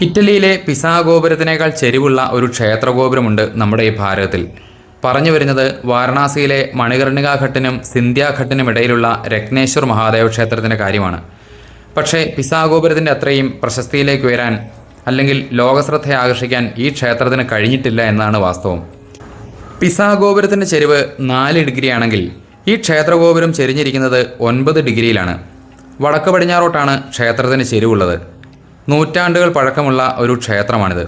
ഇറ്റലിയിലെ പിസാ ഗോപുരത്തിനേക്കാൾ ചെരിവുള്ള ഒരു ക്ഷേത്രഗോപുരമുണ്ട് നമ്മുടെ ഈ ഭാരതത്തിൽ. പറഞ്ഞു വരുന്നത് വാരണാസിയിലെ മണികർണികാഘട്ടിനും സിന്ധ്യാഘട്ടിനും ഇടയിലുള്ള രത്നേശ്വർ മഹാദേവ ക്ഷേത്രത്തിൻ്റെ കാര്യമാണ്. പക്ഷേ പിസാ ഗോപുരത്തിൻ്റെ അത്രയും പ്രശസ്തിയിലേക്ക് ഉയരാൻ അല്ലെങ്കിൽ ലോകശ്രദ്ധയെ ആകർഷിക്കാൻ ഈ ക്ഷേത്രത്തിന് കഴിഞ്ഞിട്ടില്ല എന്നാണ് വാസ്തവം. പിസാ ഗോപുരത്തിൻ്റെ ചെരിവ് 4 ഡിഗ്രിയാണെങ്കിൽ ഈ ക്ഷേത്രഗോപുരം ചെരിഞ്ഞിരിക്കുന്നത് 9 ഡിഗ്രിയിലാണ്. വടക്ക് പടിഞ്ഞാറോട്ടാണ് ക്ഷേത്രത്തിന് ചെരിവുള്ളത്. നൂറ്റാണ്ടുകൾ പഴക്കമുള്ള ഒരു ക്ഷേത്രമാണിത്.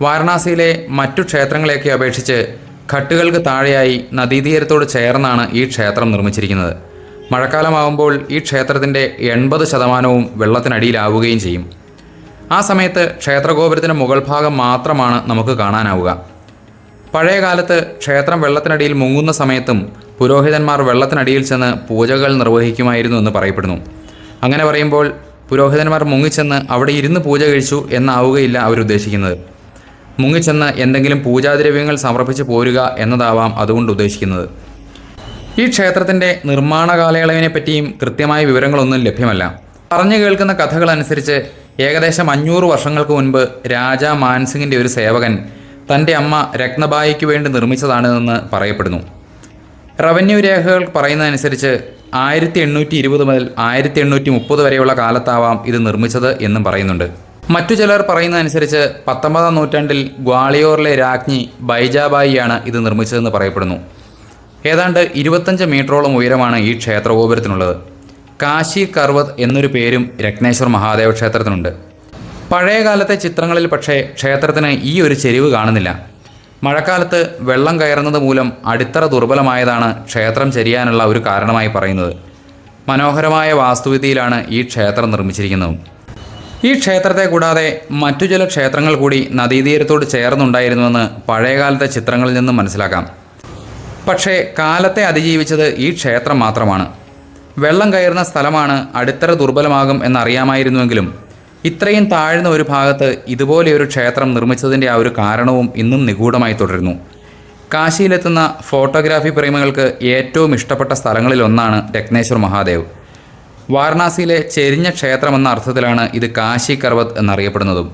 വാരണാസിയിലെ മറ്റു ക്ഷേത്രങ്ങളെയൊക്കെ അപേക്ഷിച്ച് ഘട്ടുകൾക്ക് താഴെയായി നദീതീരത്തോട് ചേർന്നാണ് ഈ ക്ഷേത്രം നിർമ്മിച്ചിരിക്കുന്നത്. മഴക്കാലമാകുമ്പോൾ ഈ ക്ഷേത്രത്തിൻ്റെ 80% വെള്ളത്തിനടിയിലാവുകയും ചെയ്യും. ആ സമയത്ത് ക്ഷേത്രഗോപുരത്തിൻ്റെ മുകൾ ഭാഗം മാത്രമാണ് നമുക്ക് കാണാനാവുക. പഴയ കാലത്ത് ക്ഷേത്രം വെള്ളത്തിനടിയിൽ മുങ്ങുന്ന സമയത്തും പുരോഹിതന്മാർ വെള്ളത്തിനടിയിൽ ചെന്ന് പൂജകൾ നിർവഹിക്കുമായിരുന്നു എന്ന് പറയപ്പെടുന്നു. അങ്ങനെ പറയുമ്പോൾ പുരോഹിതന്മാർ മുങ്ങിച്ചെന്ന് അവിടെ ഇരുന്ന് പൂജ കഴിച്ചു എന്നാവുകയില്ല അവരുദ്ദേശിക്കുന്നത്. മുങ്ങിച്ചെന്ന് എന്തെങ്കിലും പൂജാദ്രവ്യങ്ങൾ സമർപ്പിച്ച് പോരുക എന്നതാവാം അതുകൊണ്ട് ഉദ്ദേശിക്കുന്നത്. ഈ ക്ഷേത്രത്തിൻ്റെ നിർമ്മാണ കാലയളവിനെ പറ്റിയും കൃത്യമായ വിവരങ്ങളൊന്നും ലഭ്യമല്ല. പറഞ്ഞു കേൾക്കുന്ന കഥകളനുസരിച്ച് ഏകദേശം 500 വർഷങ്ങൾക്ക് മുൻപ് രാജാ മാൻസിംഗിൻ്റെ ഒരു സേവകൻ തൻ്റെ അമ്മ രത്നബായിക്ക് വേണ്ടി നിർമ്മിച്ചതാണെന്ന് പറയപ്പെടുന്നു. റവന്യൂ രേഖകൾ പറയുന്നതനുസരിച്ച് 1820 മുതൽ 1830 വരെയുള്ള കാലത്താവാം ഇത് നിർമ്മിച്ചത് എന്നും പറയുന്നുണ്ട്. മറ്റു ചിലർ പറയുന്നതനുസരിച്ച് 19-ാം നൂറ്റാണ്ടിൽ ഗ്വാളിയോറിലെ രാജ്ഞി ബൈജാബായിയാണ് ഇത് നിർമ്മിച്ചതെന്ന് പറയപ്പെടുന്നു. ഏതാണ്ട് 25 മീറ്ററോളം ഉയരമാണ് ഈ ക്ഷേത്രഗോപുരത്തിനുള്ളത്. കാശി കർവത് എന്നൊരു പേരും രത്നേശ്വർ മഹാദേവ ക്ഷേത്രത്തിനുണ്ട്. പഴയ കാലത്തെ ചിത്രങ്ങളിൽ പക്ഷേ ക്ഷേത്രത്തിന് ഈ ഒരു ചെരിവ് കാണുന്നില്ല. മഴക്കാലത്ത് വെള്ളം കയറുന്നത് മൂലം അടിത്തറ ദുർബലമായതാണ് ക്ഷേത്രം ചെരിയാനുള്ള ഒരു കാരണമായി പറയുന്നത്. മനോഹരമായ വാസ്തുവിദ്യയിലാണ് ഈ ക്ഷേത്രം നിർമ്മിച്ചിരിക്കുന്നത്. ഈ ക്ഷേത്രത്തെ കൂടാതെ മറ്റു ചില ക്ഷേത്രങ്ങൾ കൂടി നദീതീരത്തോട് ചേർന്നുണ്ടായിരുന്നുവെന്ന് പഴയകാലത്തെ ചിത്രങ്ങളിൽ നിന്നും മനസ്സിലാക്കാം. പക്ഷേ കാലത്തെ അതിജീവിച്ചത് ഈ ക്ഷേത്രം മാത്രമാണ്. വെള്ളം കയറുന്ന സ്ഥലമാണ് അടിത്തറ ദുർബലമാകും എന്നറിയാമായിരുന്നുവെങ്കിലും ഇത്രയും താഴ്ന്ന ഒരു ഭാഗത്ത് ഇതുപോലെയൊരു ക്ഷേത്രം നിർമ്മിച്ചതിൻ്റെ ആ ഒരു കാരണവും ഇന്നും നിഗൂഢമായി തുടരുന്നു. കാശിയിലെത്തുന്ന ഫോട്ടോഗ്രാഫി പ്രേമികൾക്ക് ഏറ്റവും ഇഷ്ടപ്പെട്ട സ്ഥലങ്ങളിലൊന്നാണ് രത്നേശ്വർ മഹാദേവ്. വാരണാസിയിലെ ചെരിഞ്ഞ ക്ഷേത്രമെന്ന അർത്ഥത്തിലാണ് ഇത് കാശി കർവത് എന്നറിയപ്പെടുന്നതും.